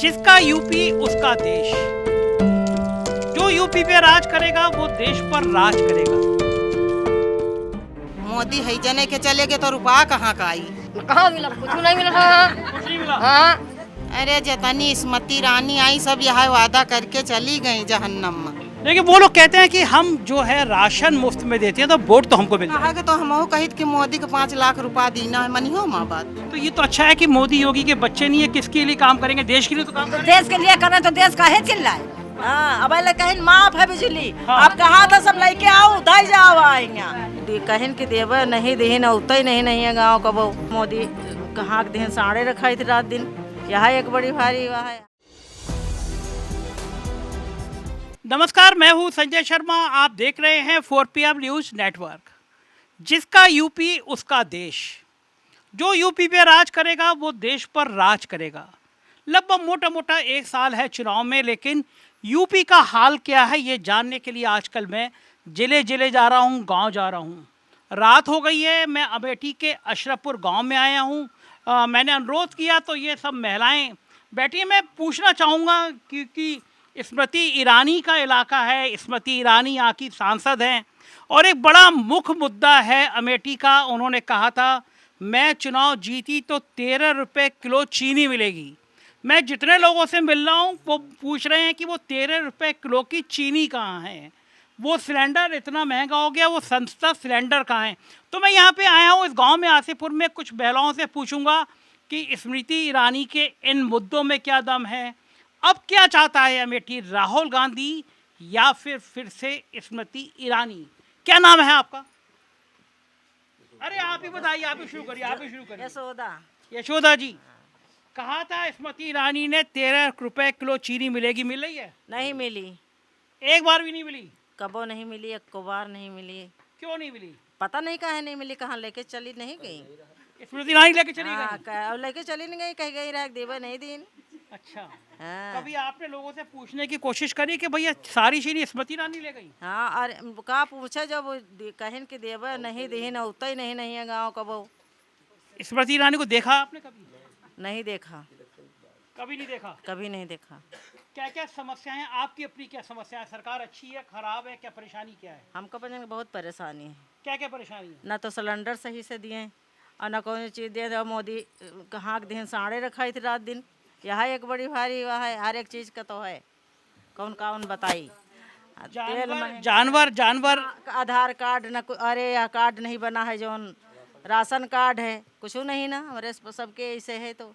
जिसका यूपी उसका देश। जो यूपी पे राज करेगा वो देश पर राज करेगा। मोदी है जने के चले गए तो रुपया कहाँ का आई? कहाँ मिला? कुछ नहीं मिला था। कुछ नहीं मिला। हाँ, अरे जतनी स्मृति ईरानी आई सब यहाँ वादा करके चली गई जहन्नम में। लेकिन वो लोग कहते हैं कि हम जो है राशन मुफ्त में देते हैं तो वोट तो हमको मिलता है। कहा के तो हम कहित कि मोदी को 5 लाख रुपया देना है, मनियो माँ बात। तो ये तो अच्छा है कि मोदी योगी के बच्चे नहीं है, किसके लिए काम करेंगे? देश के लिए तो काम तो करेंगे। देश के लिए करना तो देश काहे चिल्लाए? हाँ, अब ले कहीं माफ है बिजली। हाँ। आप कहा था सब लेके आओ, दाई जाओ आएंगे। कहीं के देवे नहीं दे न उतना ही नहीं है गाँव का वो मोदी कहाँ के दिन साड़े रखाई थी रात दिन। यहाँ एक बड़ी भारी वहाँ है। नमस्कार, मैं हूँ संजय शर्मा। आप देख रहे हैं 4PM न्यूज नेटवर्क। जिसका यूपी उसका देश। जो यूपी पे राज करेगा वो देश पर राज करेगा। लगभग मोटा मोटा 1 साल है चुनाव में, लेकिन यूपी का हाल क्या है ये जानने के लिए आजकल मैं जिले जिले जा रहा हूँ, गांव जा रहा हूँ। रात हो गई है, मैं अमेठी के अशरफपुर गांव में आया हूँ। मैंने अनुरोध किया तो ये सब महिलाएं बैठी हैं। मैं पूछना चाहूँगा क्योंकि स्मृति ईरानी का इलाका है, स्मृति ईरानी यहाँ की सांसद हैं और एक बड़ा मुख्य मुद्दा है अमेठी का। उन्होंने कहा था मैं चुनाव जीती तो 13 रुपये किलो चीनी मिलेगी। मैं जितने लोगों से मिल रहा हूँ वो पूछ रहे हैं कि वो 13 रुपये किलो की चीनी कहाँ है, वो सिलेंडर इतना महंगा हो गया, वो सस्ता सिलेंडर कहाँ है। तो मैं यहाँ पे आया हूँ इस गांव में आसिफपुर में, कुछ महिलाओं से पूछूंगा कि स्मृति ईरानी के इन मुद्दों में क्या दम है। अब क्या चाहता है अमेठी, राहुल गांधी या फिर से स्मृति ईरानी? क्या नाम है आपका? अरे आप ही बताइए, आप ही शुरू करिए, आप ही शुरू करिए। यशोदा। यशोदा जी, कहा था स्मृति ईरानी ने 13 रुपए किलो चीनी मिलेगी, मिल रही है? नहीं मिली, एक बार भी नहीं मिली। कबो नहीं मिली, एक बार नहीं मिली। क्यों नहीं मिली? पता नहीं कहाँ नहीं मिली, कहाँ लेके चली नहीं गई। स्मृति ईरानी लेके चली हाँ, गई। लेके चली नहीं गई, कहीं गई रह देवे नहीं दिन। अच्छा, हाँ। कभी आपने लोगों से पूछने की कोशिश करी कि भैया सारी चीनी स्मृति ईरानी ले गई? हाँ, और का पूछे जब कहीं के देवे नहीं दे न उतना ही नहीं है गाँव का वो। स्मृति ईरानी को देखा आपने कभी? नहीं देखा, कभी नहीं देखा। कभी नहीं देखा। क्या क्या समस्याएं हैं आपकी? अपनी क्या समस्या है? सरकार अच्छी है, खराब है, क्या परेशानी क्या है? हमको बने बहुत परेशानी है। क्या क्या परेशानी है? न तो सिलेंडर सही से दिए और न कोई चीज़ दिए। तो मोदी कहाँ के दिन साड़े रखाई थी रात दिन। यहाँ एक बड़ी भारी वहाँ है, हर एक चीज़ का तो है। कौन कौन बताई? जानवर आधार कार्ड न अरे यह कार्ड नहीं बना है, जो राशन कार्ड है कुछ नहीं ना, हमारे सबके ऐसे है। तो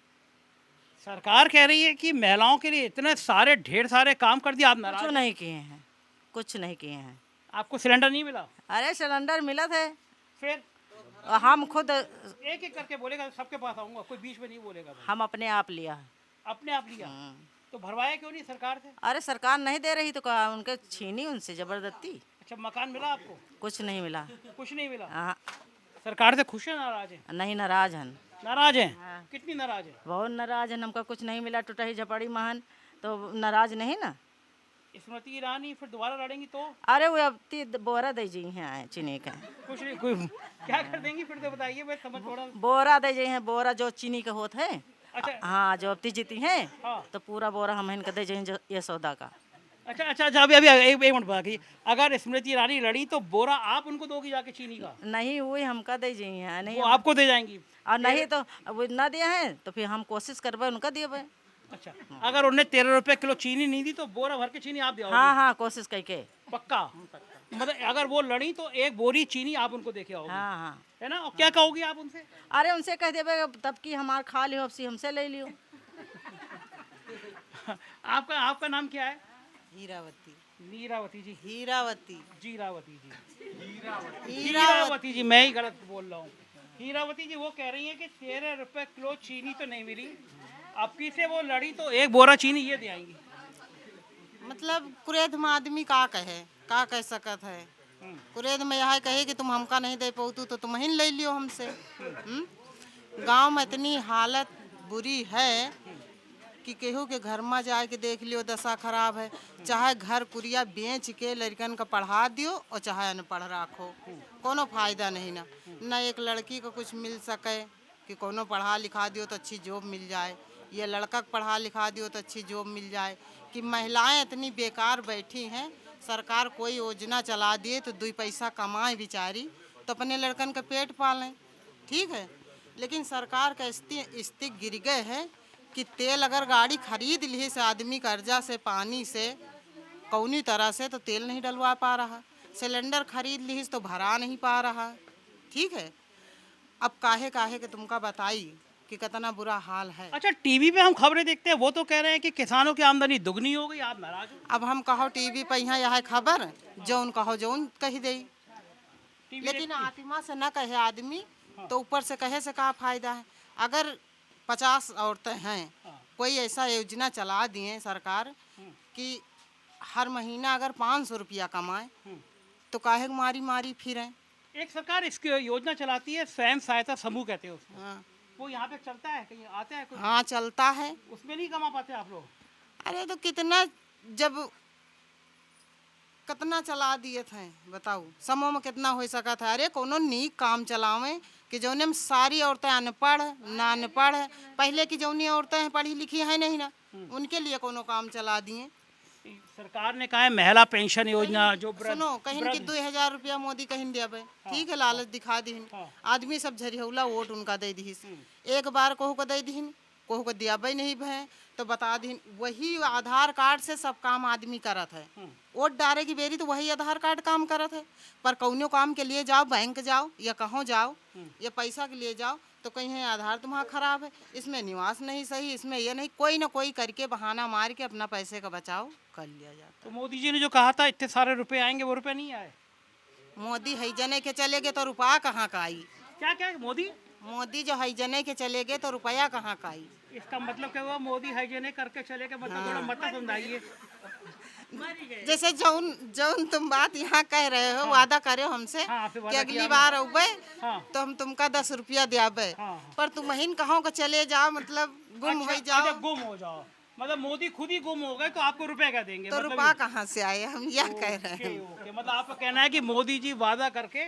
सरकार कह रही है कि महिलाओं के लिए इतने सारे ढेर सारे काम कर दिया, आप कुछ नाराज? नहीं किए हैं, कुछ नहीं किए हैं। आपको सिलेंडर नहीं मिला? अरे सिलेंडर मिला थे, फिर हम खुद एक एक करके बोलेगा, सबके पास आऊंगा, कोई बीच में नहीं बोलेगा भाई। हम अपने आप लिया है। अपने आप लिया तो भरवाया क्यों नहीं सरकार से? अरे सरकार नहीं दे रही तो कहा उनके छीनी उनसे जबरदस्ती। अच्छा, मकान मिला आपको? कुछ नहीं मिला। कुछ नहीं मिला। हाँ, सरकार से खुश है, नाराज है? नहीं, नाराज हैं। नाराज है। हाँ। कितनी नाराज है? बहुत नाराज है, हमको कुछ नहीं मिला, टूटा ही झपड़ी महान, तो नाराज नहीं ना। स्मृति ईरानी फिर दोबारा लड़ेंगी तो? अरे वो अब बोरा दे जी हैं चीनी का। कुछ नहीं, कोई क्या कर देंगी फिर तो बताइए, मैं समझ थोड़ा। बोरा दे जी हैं, बोरा जो चीनी का होता है। अच्छा। हाँ, जो अब जीती हैं हाँ। तो पूरा बोरा हम इनका दे जाएं ये सौदा का। अच्छा अच्छा अच्छा, अभी अभी एक मिनट बाकी। अगर स्मृति ईरानी लड़ी तो बोरा आप उनको दोगी जाके चीनी का? नहीं, वही हमका दे जी हैं, नहीं वो आपको दे जाएंगी? और नहीं तो वो ना दिया है तो फिर हम कोशिश करबे उनका दिए। अच्छा, अगर उन्हें 13 रुपए किलो चीनी नहीं दी तो बोरा भर के चीनी आप दिया? हाँ हाँ, कोशिश करके। पक्का? मतलब अगर वो लड़ी तो एक बोरी चीनी आप उनको देके आओगे? हाँ हाँ। है ना? और क्या कहोगी आप उनसे? अरे उनसे कह देवे तब की हमार खा लियो, अब सी हमसे ले लियो। आपका आपका नाम क्या है? हीरावती। नीरावती जी? हीरावती। जीरावती जी? हीरावती जी, मैं ही गलत बोल रहा हूँ। हीरावती जी वो कह रही हैं कि 13 रुपए किलो चीनी तो नहीं मिली, अब की से वो लड़ी तो एक बोरा चीनी ये दे आएंगी। मतलब कुरेद में आदमी का कह सकत है। कुरेद में यह कहे कि तुम हमका नहीं दे पाऊ तो तुम ही ले लियो हमसे। गांव में इतनी हालत बुरी है कि केहू के घर में जाए के देख लियो, दशा खराब है। चाहे घर कुरिया बेच के लड़कन का पढ़ा दियो और चाहे अनपढ़ राखो, कोनो फायदा नहीं ना। न एक लड़की को कुछ मिल सके कि कोनो पढ़ा लिखा दियो तो अच्छी जॉब मिल जाए, ये लड़का को पढ़ा लिखा दियो तो अच्छी जॉब मिल जाए। कि महिलाएं इतनी बेकार बैठी हैं, सरकार कोई योजना चला दिए तो 2 पैसा कमाए बेचारी तो अपने लड़कन का पेट पालें, ठीक है। लेकिन सरकार का स्थिति गिर गए है कि तेल अगर गाड़ी खरीद ली से आदमी कर्जा से पानी से कौनी तरह से तो तेल नहीं डलवा पा रहा, सिलेंडर खरीद ली तो भरा नहीं पा रहा, ठीक है। अब काहे काहे के तुमका बताई कि कितना बुरा हाल है। अच्छा, टीवी पे हम खबरें देखते हैं, वो तो कह रहे हैं कि किसानों की आमदनी दुगनी हो गई, आप नाराज हो? अब हम कहो टीवी पे यहाँ यह खबर जौन कहो जौन कही दे, लेकिन आत्मा से न कहे आदमी तो ऊपर से कहे से क्या फायदा है। अगर 50 औरतें हैं, कोई ऐसा योजना चला दिए सरकार कि हर महीना अगर 500 रुपया कमाए तो काहे मारी मारी फिरें। एक सरकार इसकी योजना चलाती है, स्वयं सहायता समूह कहते हैं उसको। हाँ, वो यहाँ पे चलता है, कहीं आता है कोई? हाँ चलता है। उसमें नहीं कमा पाते आप लोग? अरे तो कितना जब कितना चला दिए थे बताओ, समूह में कितना हो सका था। अरे कोनो नीक काम चलावें कि जौने में सारी औरतें अनपढ़ ना अनपढ़, पहले की जौनी औरतें हैं पढ़ी लिखी हैं नहीं ना, उनके लिए कोनो काम चला दिए। सरकार ने कहा है महिला पेंशन योजना, जो सुनो कहीं कि 2000 रुपया मोदी कहीं देवे, ठीक है, लालच दिखा दी। आदमी सब झरिहौला वोट उनका दे दी, एक बार कहू को दे दी, कहू को दियाबे नहीं भे तो बता दी। वही आधार कार्ड से सब काम आदमी करत है, वोट डाले की बेरी तो वही आधार कार्ड काम करत है। पर कौनो काम के लिए जाओ, बैंक जाओ या कहों जाओ या पैसा के लिए जाओ तो कहीं है आधार तुम्हारा खराब है, इसमें निवास नहीं सही, इसमें ये नहीं, कोई ना कोई करके बहाना मार के अपना पैसे का बचाव कर लिया जाता। तो मोदी जी ने जो कहा था इतने सारे रुपए आएंगे, वो रुपए नहीं आए। मोदी है जने के चले गए तो रुपया कहाँ का आई। क्या क्या मोदी जो है जने के चले गए तो रुपया कहाँ का आई। इसका मतलब क्या हुआ? मोदी हाइजेने करके चले गए, मतलब थोड़ा मत समझाइए। जैसे जौन जौन तुम बात यहाँ कह रहे हो, वादा करे हो हमसे कि अगली बार आउबे तो हम तुमका 10 रुपया दियाबे, पर तुम महीन कहो के चले जाओ, मतलब गुम हो जाओ। गुम हो जाओ मतलब मोदी खुद ही गुम हो गए तो आपको रुपए क्या देंगे? तो मतलब रुपया कहाँ से आए, हम यह कह रहे हैं। मतलब आपका कहना है कि मोदी जी वादा करके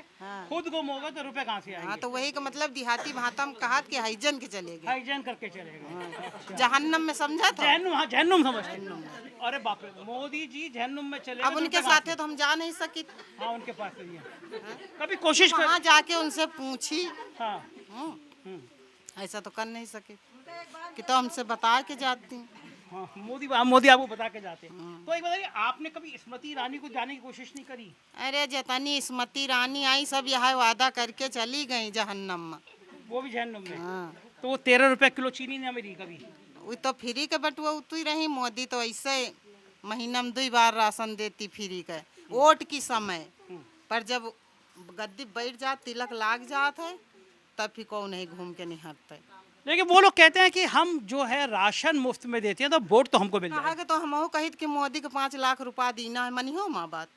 खुद गुम हो गए तो रुपए कहाँ से आएंगे? हाँ, तो वही का मतलब देहाती भाषा में कहा कि हाइजन के चले गए, हाइजन करके चले गए जहन्नम में, समझा था? जहन्नुम, हाँ जहन्नुम समझ। अरे बाप रे, मोदी जी जहन्नुम में चले अब उनके साथ तो हम जा नहीं सके। हाँ, उनके पास नहीं है। कभी कोशिश वहाँ जाके उनसे पूछी, हाँ, ऐसा तो कर नहीं सके कि तो हमसे बता के जाती। हाँ, मोदी आपको बता के जाते हैं। तो एक बताइए, आपने कभी स्मृति ईरानी को जाने की कोशिश नहीं करी? अरे जितनी स्मृति ईरानी आई सब यहाँ वादा करके चली गई जहन्नम में, वो भी जहन्नुम में। हाँ। तो वो 13 रुपए किलो चीनी नहीं मिली कभी? वो तो फ्री के बटुआ उतरी रही। मोदी तो ऐसे महीना में 2 बार राशन देती फ्री के, वोट की समय। पर जब गद्दी बैठ जात, तिलक लाग जात है, तब भी कौन नहीं घूम के नहीं हटते। लेकिन वो लोग कहते हैं कि हम जो है राशन मुफ्त में देते हैं तो वोट तो हमको मिल जाएगा। तो हम कहित कि मोदी को 5 लाख रुपया देना है, मनी हो माँ बात।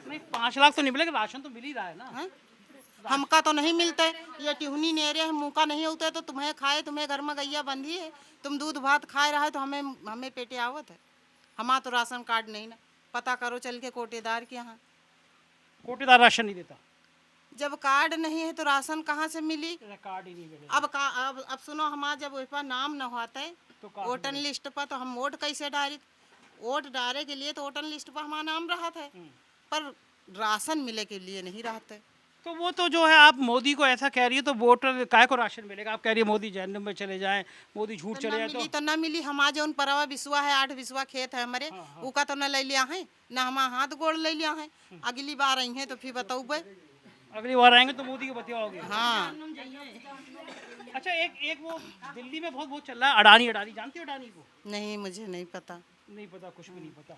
नहीं, 5 लाख तो नहीं मिलेगा, राशन तो मिल ही रहा है ना। है? हमका तो नहीं मिलता है, ये टिहनी नेरे है, मुँह का नहीं होता है तो तुम्हें खाए, तुम्हें घर में गैया बंधी है, तुम दूध भात खाए रहा है तो हमें पेटे आवत है। हमारा तो राशन कार्ड नहीं ना, पता करो चल के कोटेदार के यहाँ। कोटेदार राशन नहीं देता? जब कार्ड नहीं है तो राशन कहाँ से मिली? कार्ड ही नहीं मिलेगा। अब सुनो, हमारा जब वही पर नाम न होता है तो वोटर लिस्ट पर, तो हम वोट कैसे डाले? वोट डाले के लिए तो वोटर लिस्ट पर हमारा नाम रहा था, पर राशन मिले के लिए नहीं रहते। तो वो तो जो है, आप मोदी को ऐसा कह रही है तो वोटर काहे को राशन मिलेगा? आप कह रही है मोदी जहन्नुम में चले जाएं, मोदी झूठ चले जाए तो ना मिली। हमारा जो परवा बिस्वा है, 8 बिस्वा खेत है हमारे, उसका तो न ले लिया है, न हमारा हाथ गोड़ ले लिया है। अगली बार आई है तो फिर बताओ, अगली बार आएंगे तो मोदी को बतियाओगे? हाँ। अच्छा, एक वो दिल्ली में बहुत चल रहा है, अडानी जानती हो अडानी को? नहीं, मुझे नहीं पता। नहीं पता, कुछ भी नहीं पता।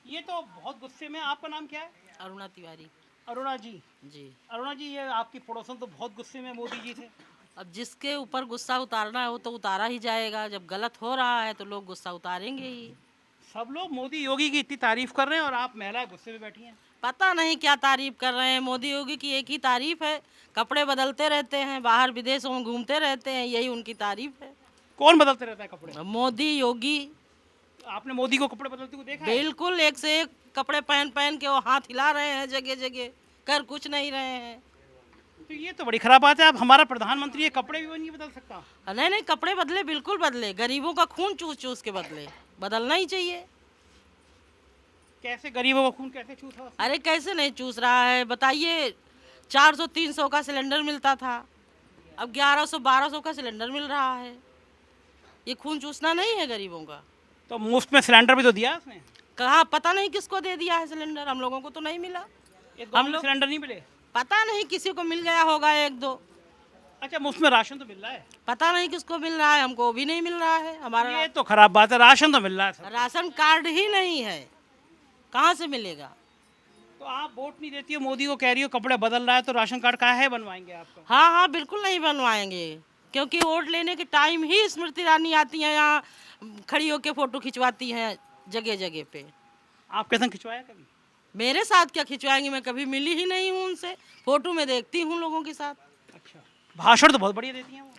ये तो बहुत गुस्से में। आपका नाम क्या है? अरुणा तिवारी। अरुणा जी। जी। अरुणा जी, ये आपकी पड़ोसन तो बहुत गुस्से में मोदी जी थे। अब जिसके ऊपर गुस्सा उतारना है वो तो उतारा ही जाएगा। जब गलत हो रहा है तो लोग गुस्सा उतारेंगे ही। सब लोग मोदी योगी की इतनी तारीफ कर रहे हैं और आप महिला गुस्से में बैठी हैं। पता नहीं क्या तारीफ कर रहे हैं। मोदी योगी की एक ही तारीफ है, कपड़े बदलते रहते हैं, बाहर विदेशों में घूमते रहते हैं, यही उनकी तारीफ है। कौन बदलते रहता है कपड़े? मोदी योगी। आपने मोदी को कपड़े बदलते हुए देखा है? बिल्कुल, एक से एक कपड़े पहन के वो हाथ हिला रहे हैं, जगह जगह कर कुछ नहीं रहे हैं। तो ये तो बड़ी खराब बात है। अब हमारा प्रधानमंत्री ये कपड़े भी नहीं बदल सकता। नहीं नहीं, कपड़े बदले, बिल्कुल बदले। गरीबों का खून चूस चूस के बदले, बदलना ही चाहिए। कैसे गरीबों का खून कैसे चूसा? अरे कैसे नहीं चूस रहा है बताइए। 400-300 का सिलेंडर मिलता था, अब 1100-1200 का सिलेंडर मिल रहा है। ये खून चूसना नहीं है गरीबों का। तो मुफ्त में सिलेंडर भी तो दिया उसने। कहा पता नहीं किसको दे दिया है सिलेंडर, हम लोगों को तो नहीं मिला। हम लोग सिलेंडर नहीं मिले। पता नहीं, किसी को मिल गया होगा 1-2। अच्छा, मुफ्त में राशन तो मिल रहा है। पता नहीं किसको मिल रहा है, हमको भी नहीं मिल रहा है। हमारा ये तो खराब बात है, राशन तो मिल रहा है सब। राशन कार्ड ही नहीं है, कहाँ से मिलेगा? तो आप वोट नहीं देती हो मोदी को, कह रही हो कपड़े बदल रहा है, तो राशन कार्ड काहे बनवाएंगे आपका? हाँ हाँ, बिल्कुल नहीं बनवाएंगे, क्योंकि वोट लेने के टाइम ही स्मृति ईरानी आती हैं यहाँ, खड़ी होकर फोटो खिंचवाती हैं जगह जगह पे। आपके संग खिंचवाया कभी? मेरे साथ क्या खिंचवाएंगी, मैं कभी मिली ही नहीं हूँ उनसे। फोटो में देखती हूँ लोगों के साथ। अच्छा, भाषण तो बहुत बढ़िया देती हैं वो।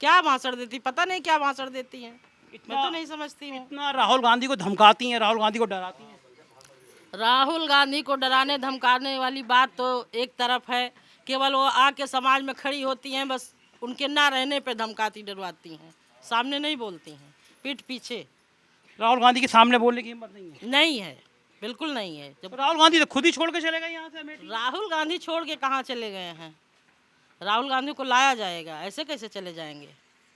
क्या भाषण देती, पता नहीं क्या भाषण देती हैं, इतना मैं तो नहीं समझती हूँ। इतना राहुल गांधी को धमकाती हैं, राहुल गांधी को डराती हैं। राहुल गांधी को डराने धमकाने वाली बात तो एक तरफ है, केवल वो आके समाज में खड़ी होती हैं, बस उनके ना रहने पे धमकाती डरवाती हैं, सामने नहीं बोलती हैं, पीठ पीछे। राहुल गांधी के सामने बोलने की हिम्मत नहीं है। नहीं है, बिल्कुल नहीं है। तो राहुल गांधी तो खुद ही छोड़ के चले गए यहाँ से अमेठी। राहुल गांधी छोड़ के कहाँ चले गए हैं? राहुल गांधी को लाया जाएगा, ऐसे कैसे चले जाएंगे?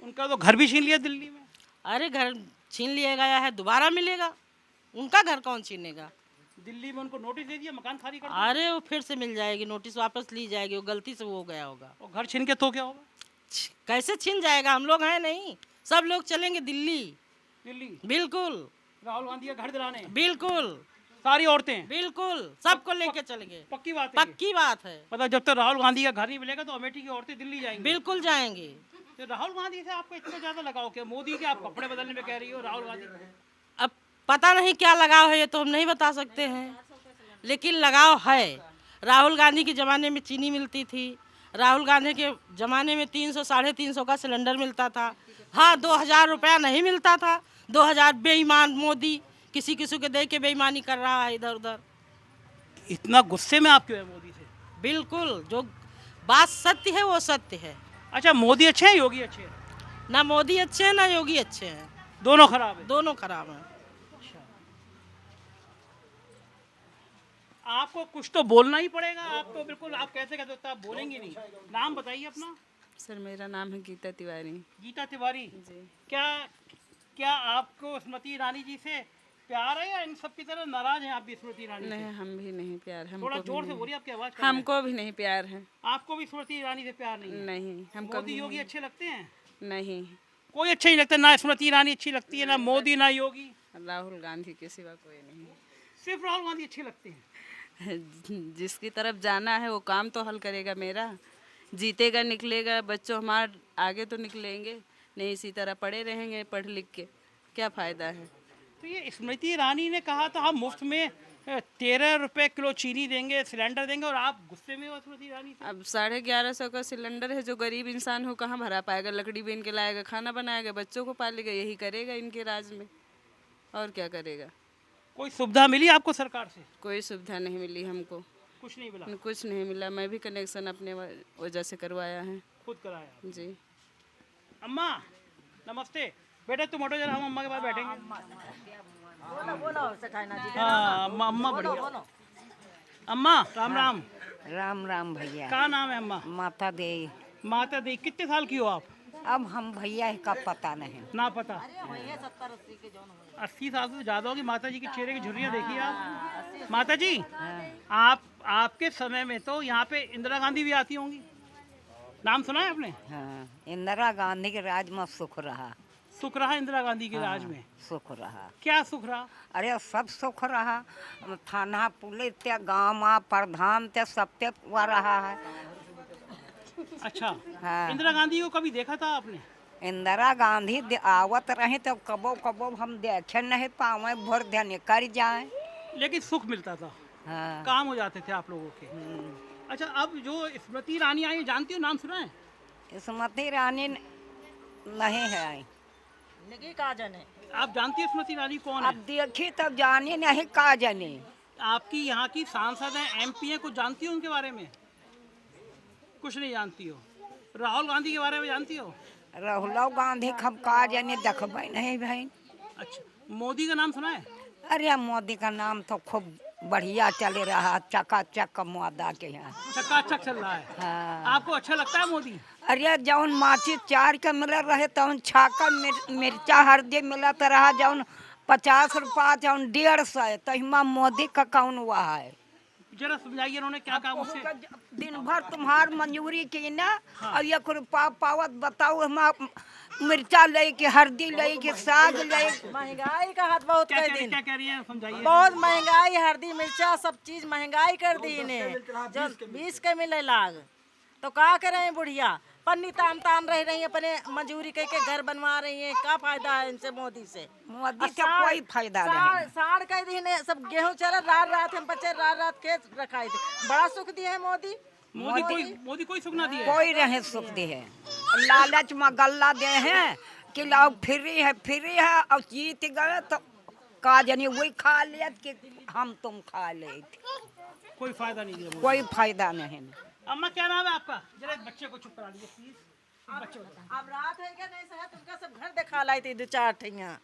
उनका तो घर भी छीन लिया दिल्ली में। अरे घर छीन लिया गया है, दोबारा मिलेगा? उनका घर कौन छीनेगा? दिल्ली में उनको नोटिस दे दिया, मकान खाली कर दिया। अरे वो फिर से मिल जाएगी, नोटिस वापस ली जाएगी, वो गलती से वो हो गया होगा। और घर छीन के तो क्या होगा? कैसे छीन जाएगा? हम लोग हैं नहीं, सब लोग चलेंगे दिल्ली। दिल्ली बिल्कुल राहुल गांधी का घर दिलाने, बिल्कुल सारी औरतें, बिल्कुल सबको लेके चलेंगे। पक्की बात है ये। पक्की बात है, मतलब जब तक राहुल गांधी का घर नहीं मिलेगा तो अमेठी की औरतें दिल्ली जाएंगी। बिल्कुल जाएंगे। तो राहुल गांधी से आपको इतना ज्यादा लगाव क्या? मोदी के आप कपड़े बदलने में कह रही हो, राहुल गांधी अब पता नहीं क्या लगाव है, ये तो हम नहीं बता सकते हैं, लेकिन लगाव है। राहुल गांधी के ज़माने में चीनी मिलती थी, राहुल गांधी के ज़माने में 300-350 का सिलेंडर मिलता था। हाँ, 2000 रुपया नहीं मिलता था। 2000 बेईमान मोदी किसी किसी के दे के बेईमानी कर रहा है इधर उधर। इतना गुस्से में आप क्यों है मोदी से? बिल्कुल, जो बात सत्य है वो सत्य है। अच्छा, मोदी अच्छे हैं, योगी अच्छे हैं? ना मोदी अच्छे हैं ना योगी अच्छे हैं, दोनों खराब है। दोनों खराब हैं। आपको कुछ तो बोलना ही पड़ेगा। आप तो बिल्कुल, आप कैसे कहते हो, आप बोलेंगे नहीं। नाम बताइए अपना। सर मेरा नाम है गीता तिवारी गीता तिवारी जी। क्या आपको स्मृति ईरानी जी से प्यार है या इन सब की तरह नाराज हैं आप भी स्मृति ईरानी नहीं, से? हम भी नहीं प्यार, हमको थोड़ा भी जोर से नहीं। बोलिए, आपकी आवाज कम है। हमको भी नहीं प्यार है। आपको भी स्मृति ईरानी से प्यार नहीं है? नहीं, हमको मोदी भी योगी नहीं। अच्छे लगते हैं? नहीं, कोई अच्छे नहीं लगता, ना स्मृति ईरानी अच्छी लगती है, ना मोदी ना योगी। राहुल गांधी के सिवा कोई नहीं। सिर्फ राहुल गांधी अच्छे लगते हैं। जिसकी तरफ जाना है वो काम तो हल करेगा मेरा, जीतेगा निकलेगा, बच्चों हमारे आगे तो निकलेंगे नहीं, इसी तरह पड़े रहेंगे पढ़ लिख के, क्या फ़ायदा है? तो ये स्मृति ईरानी ने कहा था हम मुफ्त में 13 रुपए किलो चीनी देंगे, सिलेंडर देंगे, और आप गुस्से में हो स्मृति ईरानी से? अब 1150 का सिलेंडर है, जो गरीब इंसान हो कहाँ भरा पाएगा? लकड़ी बीन के लाएगा, खाना बनाएगा, बच्चों को पालेगा, यही करेगा इनके राज में, और क्या करेगा? कोई सुविधा मिली आपको सरकार से? कोई सुविधा नहीं मिली हमको, कुछ नहीं मिला, कुछ नहीं मिला। मैं भी कनेक्शन अपने वजह से करवाया है। खुद कराया। जी। अम्मा नमस्ते। बेटा तुम हटो जरा, हम अम्मा के पास बैठेंगे। हाँ अम्मा बढ़िया। अम्मा राम राम। राम राम भैया। क्या नाम है अम्मा? माता दे। माता दी। कितने साल की हो आप? अब हम भैया का पता नहीं। ना पता। 80 साल से ज़्यादा होगी। माता जी के चेहरे की झुर्रियाँ देखिए आप। माता जी आपके समय में तो यहाँ पे इंदिरा गांधी भी आती होंगी, नाम सुना है आपने? हाँ, इंदिरा गांधी के राज में सुख रहा। सुख रहा इंदिरा गांधी के राज में? सुख रहा। क्या सुख रहा? अरे सब सुख रहा। थाना पुलिस ते गाँव में प्रधान ते सब ते हुआ रहा है। अच्छा। हाँ। इंदिरा गांधी को कभी देखा था आपने? इंदिरा गांधी आवत रहे तो कबो कबो हम देखे नहीं पावे, भर ध्यान कर जाए, लेकिन सुख मिलता था। हाँ। काम हो जाते थे आप लोगों के। अच्छा, अब जो स्मृति ईरानी आई, जानती हो, नाम सुना है? स्मृति ईरानी नहीं है आई। आप जानती है स्मृति ईरानी कौन है? अब देखी तब जानी नहीं का जाने। आपकी यहाँ की सांसद हैं, MP हैं, कुछ जानती हो उनके बारे में? कुछ नहीं जानती हो। राहुल गांधी के बारे में जानती हो? राहुल गांधी खब का जाने देखबे नहीं भाई। अच्छा, मोदी का नाम सुना है? अरे मोदी का नाम तो खूब बढ़िया चले रहा, चकाचक मोदा के यहाँ। चकाचक चल रहा है। हाँ। आपको अच्छा लगता है मोदी? अरे जौन माची 4 के मिल रहे तौन छाका मिर्चा हल्दी मिलत रहा, जौन 50 रुपया जौन 150 तो हिमा मोदी का कौन हुआ है। जरा समझाइए उन्होंने क्या कहा मुझसे। दिन भर तुम्हार मंजूरी की ना, और 1 रुपया पावत बताओ, हम मिर्चा ले के हल्दी ले के साग ले। महंगाई का हाथ बहुत क्या कर कह रही दिन, क्या कह रही है, समझाइए। बहुत महंगाई, हल्दी मिर्चा सब चीज महंगाई कर दी इन्हें। जो 20 के मिले लाग तो का करें बुढ़िया, पन्नी तान तान रह रही है, अपने मजूरी कह के घर बनवा रही है। क्या फायदा है इनसे, मोदी से? मोदी का कोई फायदा नहीं। साड़ कह दी ने सब गेहूं चला, रात रात हम बच्चे रात रात के रखाए थे। बड़ा सुख दिया है मोदी। मोदी कोई सुख ना दिया। कोई रहे सुख दे है, लालच में गल्ला दे हैं कि लाओ फ्री है, और जीत गए तो का जानी वही खा लिया कि हम तुम खा ले। कोई फायदा नहीं दिया। कोई फायदा नहीं। अम्मा क्या नाम है आपका? जरा इस बच्चे को चुप करा दीजिए प्लीज। बच्चे को अब रात है क्या नहीं सहत, उनका सब घर दिखा लाई थी 2-4 ठैया।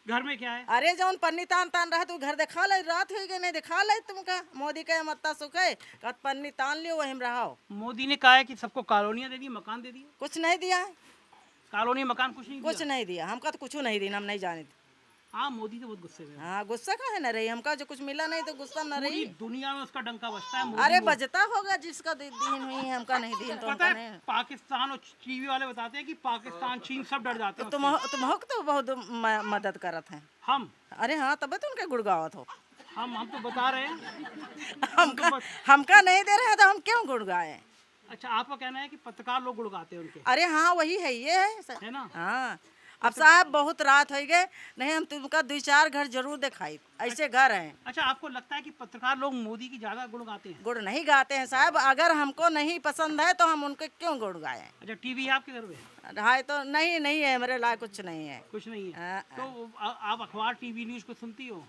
घर में क्या है? अरे जौन पन्नी तान तान रहा तू घर दिखा ले, रात हो गई नहीं दिखा ले तुमका। मोदी का मत्ता सुख है, कहत पन्नी तान लियो वहीं रहो। मोदी ने कहा है कि सबको कॉलोनियां दे दी, मकान दे दिए। कुछ नहीं दिया है, कॉलोनी मकान कुछ नहीं कुछ दिया। नहीं दिया हमका, तो कुछ नहीं दिया, हम नहीं जाने। हाँ, मोदी तो बहुत गुस्से में है। हाँ, गुस्सा का है न रही हमका, जो कुछ मिला नहीं तो गुस्सा न पूरी रही। दुनिया में उसका डंका बजता है। मोदी अरे मोदी। बजता होगा जिसका दीन हुई है, हमका नहीं दीन तो पता हमका है नहीं। पाकिस्तान और टीवी वाले बताते हैं कि पाकिस्तान चीन सब डर जाते हैं तुम उससे। तो बहुत मदद करत हैं। हम अरे हाँ, तब तो उनके गुड़गावत हो। हम तो बता रहे हैं। हमका नहीं दे रहे हैं तो हम क्यों गुड़गाए? अच्छा, आपका कहना है कि पत्रकार लोग गुड़गाते हैं उनके, अरे हाँ, वही है, ये है ना? हाँ। अब साहब बहुत रात हो गए, नहीं हम तुमका 2-4 घर जरूर दिखाई, ऐसे घर हैं। अच्छा, आपको लगता है कि पत्रकार लोग मोदी की ज्यादा गुड़गाते हैं? गुड़ नहीं गाते हैं साहब, अगर हमको नहीं पसंद है तो हम उनके क्यों गुड़ गाए? अच्छा, टीवी है आपके घर में? हाँ, तो नहीं है मेरे लायक, कुछ नहीं है। कुछ नहीं है। हाँ, तो आप अखबार टीवी न्यूज को सुनती हो?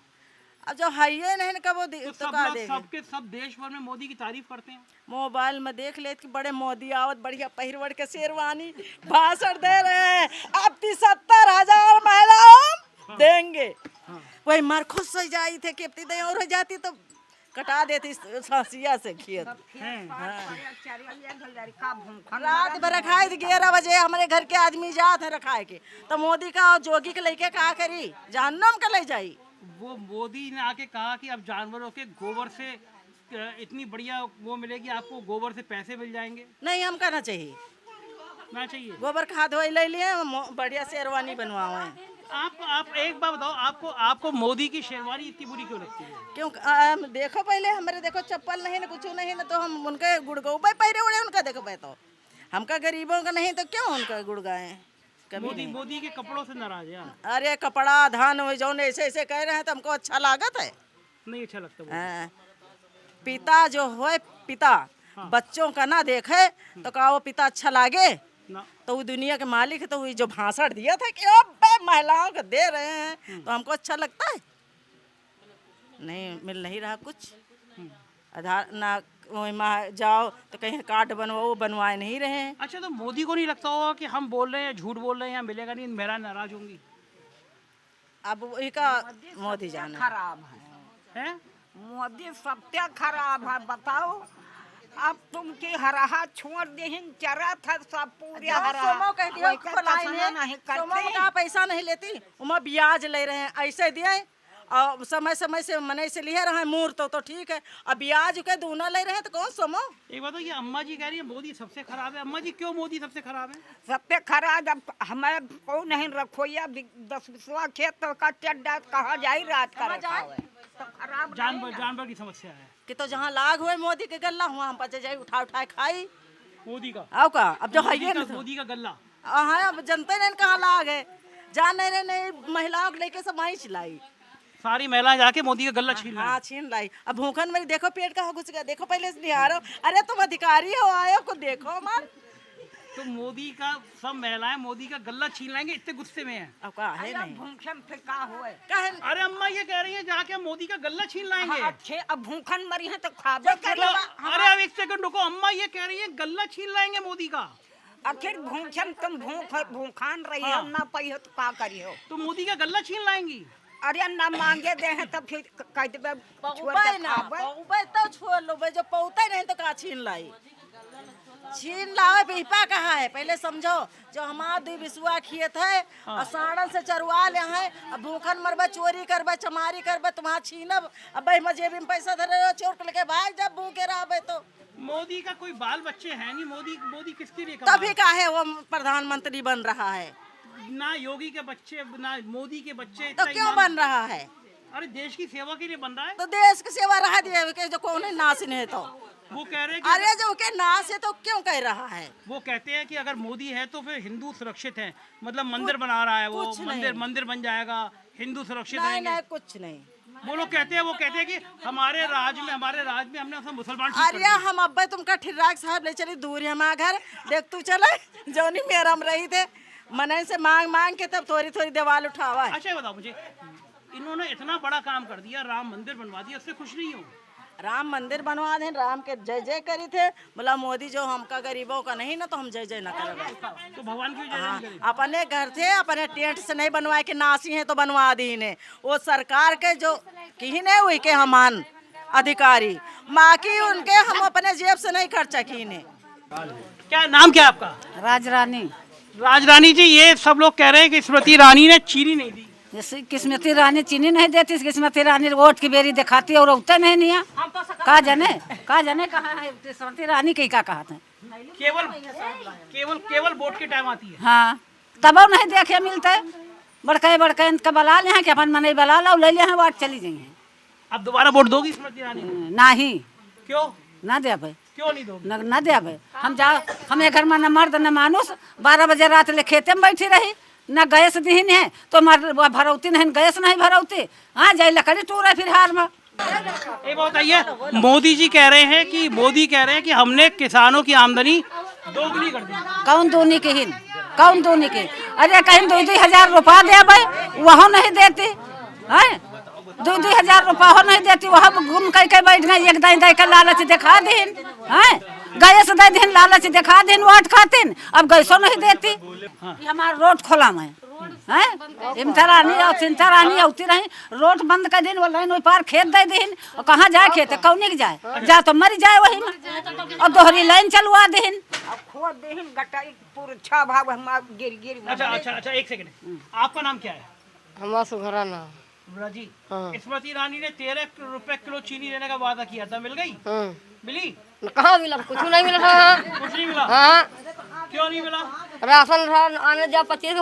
अब जो है ये नहीं कब वो तो तो सब का लोग देखे। सब देश भर में मोदी की तारीफ करते हैं। मोबाइल में देख ले कि बड़े मोदी आवत, बढ़िया पहिरवड़ के शेरवानी भाषण दे रहे हैं, अब 70,000 महिलाओं देंगे। वही मार खुश हो जाई थे कि दे और हो जाती तो कटा देती सांसिया से खेत। रात भर रखाए थे 11 बजे, हमारे घर के आदमी जात है रखाए के, तो मोदी का और जोगी के लेके कहा करी, जहन्नम के ले जाई। वो मोदी ने आके कहा कि अब जानवरों के गोबर से इतनी बढ़िया वो मिलेगी, आपको गोबर से पैसे मिल जाएंगे। नहीं, हम करना चाहिए, ना चाहिए। गोबर खाद वही ले लिए, बढ़िया शेरवानी बनवाए। आप एक बात बताओ, आपको मोदी की शेरवानी इतनी बुरी क्यों लगती है? क्यों? देखो पहले हमारे, देखो चप्पल नहीं ना कुछ नहीं ना, तो हम उनके गुड़गाओ पहरे उड़े उनका देखो पे, तो हमका गरीबों का नहीं तो क्यों उनका गुड़गाए? मोदी के कपड़ों से नाराज है आप? अरे कपड़ा धान जो ऐसे ऐसे कह रहे हैं तो हमको अच्छा लागत है? नहीं अच्छा लगता वो। हाँ। पिता जो हो पिता बच्चों का ना देखे तो कहा वो पिता अच्छा लागे ना। तो वो दुनिया के मालिक है, तो वो जो भाषण दिया था कि अब महिलाओं को दे रहे हैं तो हमको अच्छा लगता है? नहीं, मिल नहीं रहा कुछ। आधार ना जाओ तो कहीं कार्ड बनवाओ, बनवाए नहीं रहे हैं। अच्छा, तो मोदी को नहीं लगता होगा कि हम बोल रहे हैं, झूठ बोल रहे हैं, मिलेगा नहीं, मेरा नाराज होंगी? अब वही का मोदी जाने खराब है। मोदी सबसे खराब है। बताओ, अब तुम की हरा छोड़ देहिन, चरा था सब पूरे हरा। सोमो कह दिया नहीं करते। का पैसा नहीं लेती, उमा ब्याज ले रहे हैं, ऐसे दिए और समय समय से मने से लिए रहे मूर तो ठीक है, अब ब्याज के दूना ले रहे हैं तो कौन सोमो? एक बात, ये अम्मा जी कह रही है मोदी सबसे खराब है। अम्मा जी, क्यों मोदी सबसे खराब है? सबसे खराब अब हमें कौन नहीं रखोया 10-20 खेत तो का चड्डा कहाँ जाई रात का रखा हुआ है। तो खराब जानवर की समस्या है कि तो जहाँ लाग हुए मोदी के गल्ला हुआ हम बचे जाए उठा उठाए खाई। मोदी का आओ का अब जो है ये मोदी का गल्ला। हाँ, अब जनते नहीं कहाँ लाग है, जाने रहे नहीं, महिलाओं को लेके सब वहीं चिल्लाई, सारी महिलाएं जाके मोदी का गल्ला छीन हाँ छीन लाई। अब भूखन मेरी देखो पेट कहाँ घुस गया, देखो पहले से निहारो। अरे तुम अधिकारी हो, आयो को देखो मार। तो मोदी का सब महिलाएं मोदी का गल्ला छीन लाएंगे, इतने गुस्से में हैं। अब का है अरे नहीं भूखन फिर का हुए अरे अम्मा ये कह रही है जाके मोदी का गल्ला छीन लाएंगे। अच्छे अब भूखन मरी है तो खाबे करिए अरे अब एक सेकंड रुको, अम्मा ये कह रही है गल्ला छीन लाएंगे मोदी का। आखिर भूखन तुम भूखान रही हो ना पई हो तो का करियो तो मोदी का गल्ला छीन लाएंगी। अरे ना मांगे दे हैं तो फिर कह देबे छोड़ उपाय के ना खाबे उपाय तो छोड़ लो भाई, जो पौते नहीं तो का छीन लाई। छीन लाओ पिपा कहाँ है पहले समझो। जो हमारा दू बिसुआ खियत है और साड़न से चरवा ले हैं, अब भूखन मरबा चोरी करबा चमारी करबा तुम्हारा छीनब। अब भाई जेबी में पैसा धरे हो चोर के लेके भाग जब भूखे रहबे तो। मोदी का कोई बाल बच्चे हैं नहीं, मोदी किसके लिए तभी का है वो प्रधानमंत्री बन रहा है, ना योगी के बच्चे ना मोदी के बच्चे। तो इतना क्यों ईमान- बन रहा है? अरे देश की सेवा के लिए बन रहा है। तो देश की सेवा रहा दिए के जो कौन नासिन है तो। वो कह रहे हैं कि अरे जो के नाश है तो क्यों कह रहा है? वो कहते हैं कि अगर मोदी है तो फिर हिंदू सुरक्षित हैं, मतलब मंदिर बना रहा है वो, कुछ मंदिर बन जाएगा, हिंदू सुरक्षित नहीं रहेंगे। नहीं कुछ नहीं। वो लोग कहते हैं कि हमारे राज्य में हमने सब मुसलमान ठीक कर अरे दिए। हम अब्बे तुमका ठिर्राक साहब ले चली दूर है हमारा घर, देख तू चले जौनी मेरा हम रही थे मनन से मांग के तब थोड़ी थोड़ी दीवार उठावा है। अच्छा ये बताओ मुझे, इन्होंने इतना बड़ा काम कर दिया, राम मंदिर बनवा दिया, उससे खुश नहीं हो? राम मंदिर बनवा दे, राम के जय जय करी थे, बोला मोदी जो हमका गरीबों का नहीं ना तो हम जय जय ना करेंगे। तो भगवान की जय हाँ, जय करें। अपने घर थे अपने टेंट से नहीं बनवाए के नासी हैं तो बनवा दी ने। वो सरकार के जो की नहीं हुई के हमान अधिकारी माँ की उनके हम अपने जेब से नहीं खर्चा की ने। क्या नाम क्या है आपका? राजरानी। राजरानी जी, ये सब लोग कह रहे हैं कि स्मृति ईरानी ने चीनी नहीं दी। जैसे किस्मती रानी चीनी नहीं देती, किस्मती रानी वोट की बेरी दिखाती और उगते नहीं का जाने कहाँ है किस्मती रानी की का कहा था। केवल वोट के टाइम आती है। हाँ तब नहीं देखे मिलते बड़के का बला ले हैं कि अपन मन बला लो ले लिया है वोट चली जाइए। अब दोबारा वोट दोगी स्मृति ईरानी को? नहीं क्यों ना दे भाई, क्यों नहीं दोगी? न दे भाई। हम जा हमें घर में न मर्द न मानुस 12 बजे रात ले खेते में बैठी रही, न गैस दीन है तो भरौती नहीं गैस नहीं भरौती। हाँ जाए लकड़ी टूर है फिर हार में। ये बताइए, मोदी कह रहे हैं कि हमने किसानों की आमदनी दोगुनी कर दी। कौन दूनी के हिन कौन दूनी के? अरे कहीं 2-2 रुपया दे भाई वह नहीं देती है, 2-2 रुपया हो नहीं देती, वह घूम के बैठ गए एक दाई के लालच दिखा दिन है, गैस दे दिन लालच दिखा दिन वोट खातिन, अब गैसो नहीं देती। हमारा रोड खोला मैं है इमतरानी और चिंतारानी होती रही, रोड बंद कर दिन वो लाइन वही पार खेत दे दिन, और कहाँ जाए खेत कौनी के जा तो मर जाए वही में, और दोहरी लाइन चलवा दिन। खो देहिन गटाई पूरा छा भाग हम गिर अच्छा एक सेकंड, आपका नाम क्या है? हमारा सुघरा ना। जी, स्मृति ईरानी ने 13 रुपए किलो चीनी देने का वादा किया था, मिल गई? मिली? कहाँ मिला? कुछ नहीं मिला था। कुछ नहीं मिला? हाँ, क्यों नहीं मिला? राशन था आने जा 25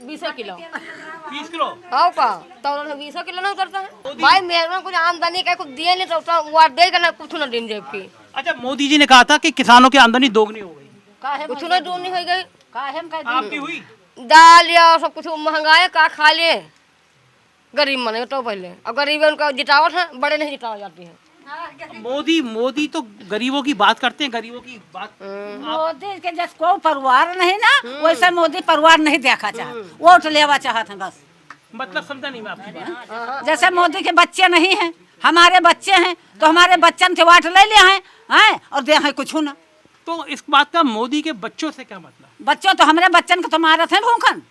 20 किलो 20 किलो? आओ का तो 20 किलो नहीं करता है भाई। मेरे कुछ आमदनी का कुछ दिए नहीं तो वो देगा ना कुछ ना दिन जेब की। अच्छा, मोदी जी ने कहा था कि किसानों की आमदनी दोगुनी हो गई, कुछ नहीं दूनी हो गई। आपकी हुई? दाल या सब कुछ महंगाई का खा लिए गरीब मने तो पहले, अब गरीब उनका जितावत है, बड़े नहीं जितावा जाती है। मोदी तो गरीबों की बात करते हैं, गरीबों की बात। मोदी के जैसे कोई परिवार नहीं ना वैसे मोदी परिवार नहीं देखा चाह, वोट लेवा चाहते हैं बस। मतलब समझा नहीं मैं आपकी बात। जैसे मोदी के बच्चे नहीं हैं, हमारे बच्चे हैं तो हमारे बच्चन से वोट ले लिया है और दे हैं कुछ ना। तो इस बात का मोदी के बच्चों से क्या मतलब? बच्चों तो हमारे बच्चन को तो मारे थे भूखन,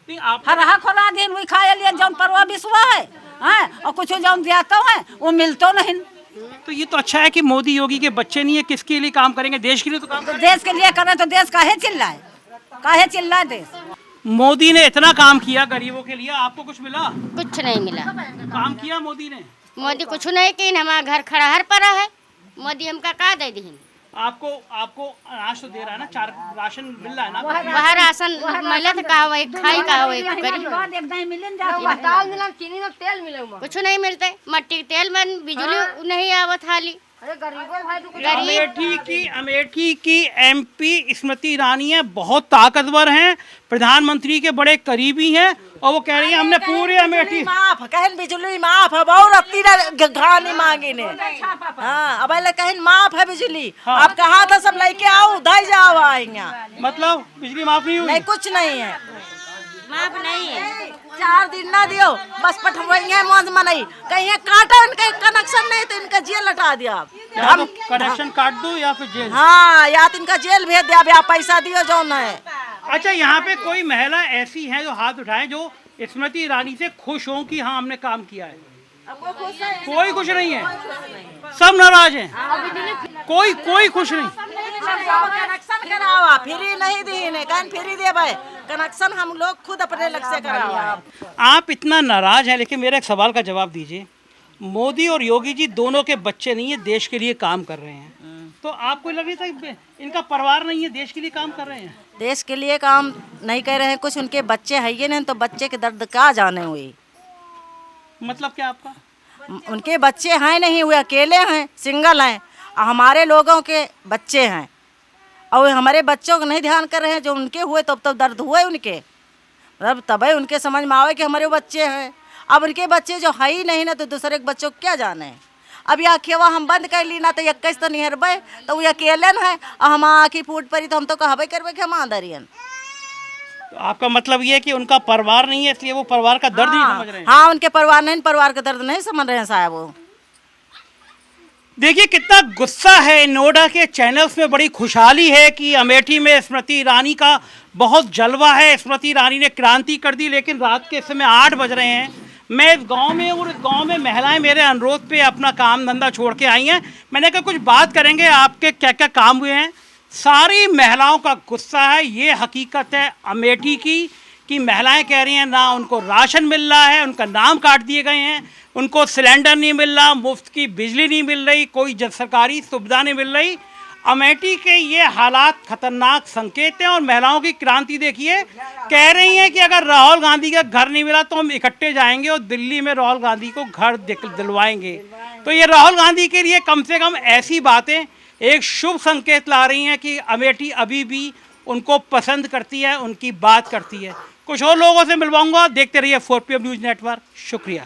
नहीं आप हरा खोला दिन वही खाए लिए जौन परवा बिसवा है और कुछ जौन दियाता है वो मिलतो नहीं। तो ये तो अच्छा है कि मोदी योगी के बच्चे नहीं है, किसके लिए काम करेंगे? देश के लिए तो काम तो करेंगे। देश के लिए करे तो देश काहे चिल्लाए देश। मोदी ने इतना काम किया गरीबों के लिए, आपको कुछ मिला? कुछ नहीं मिला। काम किया मोदी ने? मोदी कुछ नहीं की, हमारा घर खड़हर पड़ा है, मोदी हमका का दे दी। आपको अनाज तो दे रहा है ना, 4 राशन मिल रहा है ना? वह राशन मिला था का हुआ खाई का हुआ दाल मिला, चीनी मिला, तेल मिला, कुछ नहीं मिलते। मट्टी के तेल में बिजली नहीं आवत हाली। अरे गरीबों भाई तू अमेठी की MP स्मृति ईरानी है, बहुत ताकतवर हैं, प्रधानमंत्री के बड़े करीबी हैं और वो कह रही है हमने पूरे अमेठी माफ कहन बिजली माफ है बहुत अपनी घानी मांगी ने। हाँ अब कहन माफ है बिजली। हाँ। आप कहा था सब लेके आओ उधर जाओ आएंगे। मतलब बिजली माफ नहीं हुई? नहीं कुछ नहीं है, माफ नहीं है। 4 दिन ना दियो बस पठवाइए मौज मनाई कहीं काटा इनका कनेक्शन नहीं तो इनका जेल लटा दिया। या तो कनेक्शन काट दो या फिर जेल। हाँ या तो इनका जेल भेज दिया आप पैसा दियो जो न है। अच्छा, यहाँ पे कोई महिला ऐसी है जो हाथ उठाए जो स्मृति ईरानी से खुश हो कि हाँ हमने काम किया है? कोई खुश नहीं है, सब नाराज हैं, कोई खुश नहीं। कनेक्शन करावा फ्री नहीं दी ने कहन फ्री दे भाई कनेक्शन हम लोग खुद अपने लग से करावा। आप इतना नाराज हैं, लेकिन मेरा एक सवाल का जवाब दीजिए। मोदी और योगी जी दोनों के बच्चे नहीं है, देश के लिए काम कर रहे हैं, तो आपको लग रही था इनका परिवार नहीं है, देश के लिए काम कर रहे हैं? देश के लिए काम नहीं कर रहे हैं, कुछ उनके बच्चे है ये नहीं तो बच्चे के दर्द का जाने हुए। मतलब क्या आपका? उनके बच्चे हैं नहीं, हुए अकेले हैं, सिंगल हैं। हमारे लोगों के बच्चे हैं और हमारे बच्चों को नहीं ध्यान कर रहे हैं। जो उनके हुए तब दर्द हुए उनके, मतलब तभी उनके समझ में आवे कि हमारे बच्चे हैं। अब उनके बच्चे जो है ही नहीं ना तो दूसरे के बच्चों को क्या जाने। अब यह खेवा हम बंद कर ली ना तो 21 तो नहीं हरबे तो वो अकेले है और हम आँखी फूट पड़ी तो हम तो कहबे करबे कि हम आंदरियन। तो आपका मतलब ये है कि उनका परिवार नहीं है इसलिए वो परिवार का दर्द नहीं समझ रहे हैं? हाँ उनके परिवार नहीं, परिवार का दर्द नहीं समझ रहे हैं साहब वो। देखिए कितना गुस्सा है। नोएडा के चैनल्स में बड़ी खुशहाली है कि अमेठी में स्मृति ईरानी का बहुत जलवा है, स्मृति ईरानी ने क्रांति कर दी, लेकिन रात के समय 8 बज रहे हैं। मैं इस गांव में और इस गांव में महिलाएं मेरे अनुरोध पे अपना काम धंधा छोड़ के आई हैं। मैंने कहा कुछ बात करेंगे आपके क्या क्या काम हुए हैं। सारी महिलाओं का गुस्सा है, ये हकीकत है अमेठी की कि महिलाएं कह रही हैं ना उनको राशन मिल रहा है, उनका नाम काट दिए गए हैं, उनको सिलेंडर नहीं मिल रहा, मुफ्त की बिजली नहीं मिल रही, कोई सरकारी सुविधा नहीं मिल रही। अमेठी के ये हालात खतरनाक संकेत हैं और महिलाओं की क्रांति देखिए, कह रही हैं कि अगर राहुल गांधी का घर नहीं मिला तो हम इकट्ठे जाएंगे और दिल्ली में राहुल गांधी को घर दिलवाएंगे। तो ये राहुल गांधी के लिए कम से कम ऐसी बातें एक शुभ संकेत ला रही हैं कि अमेठी अभी भी उनको पसंद करती है, उनकी बात करती है। कुछ और लोगों से मिलवाऊंगा, देखते रहिए 4PM न्यूज़ नेटवर्क। शुक्रिया।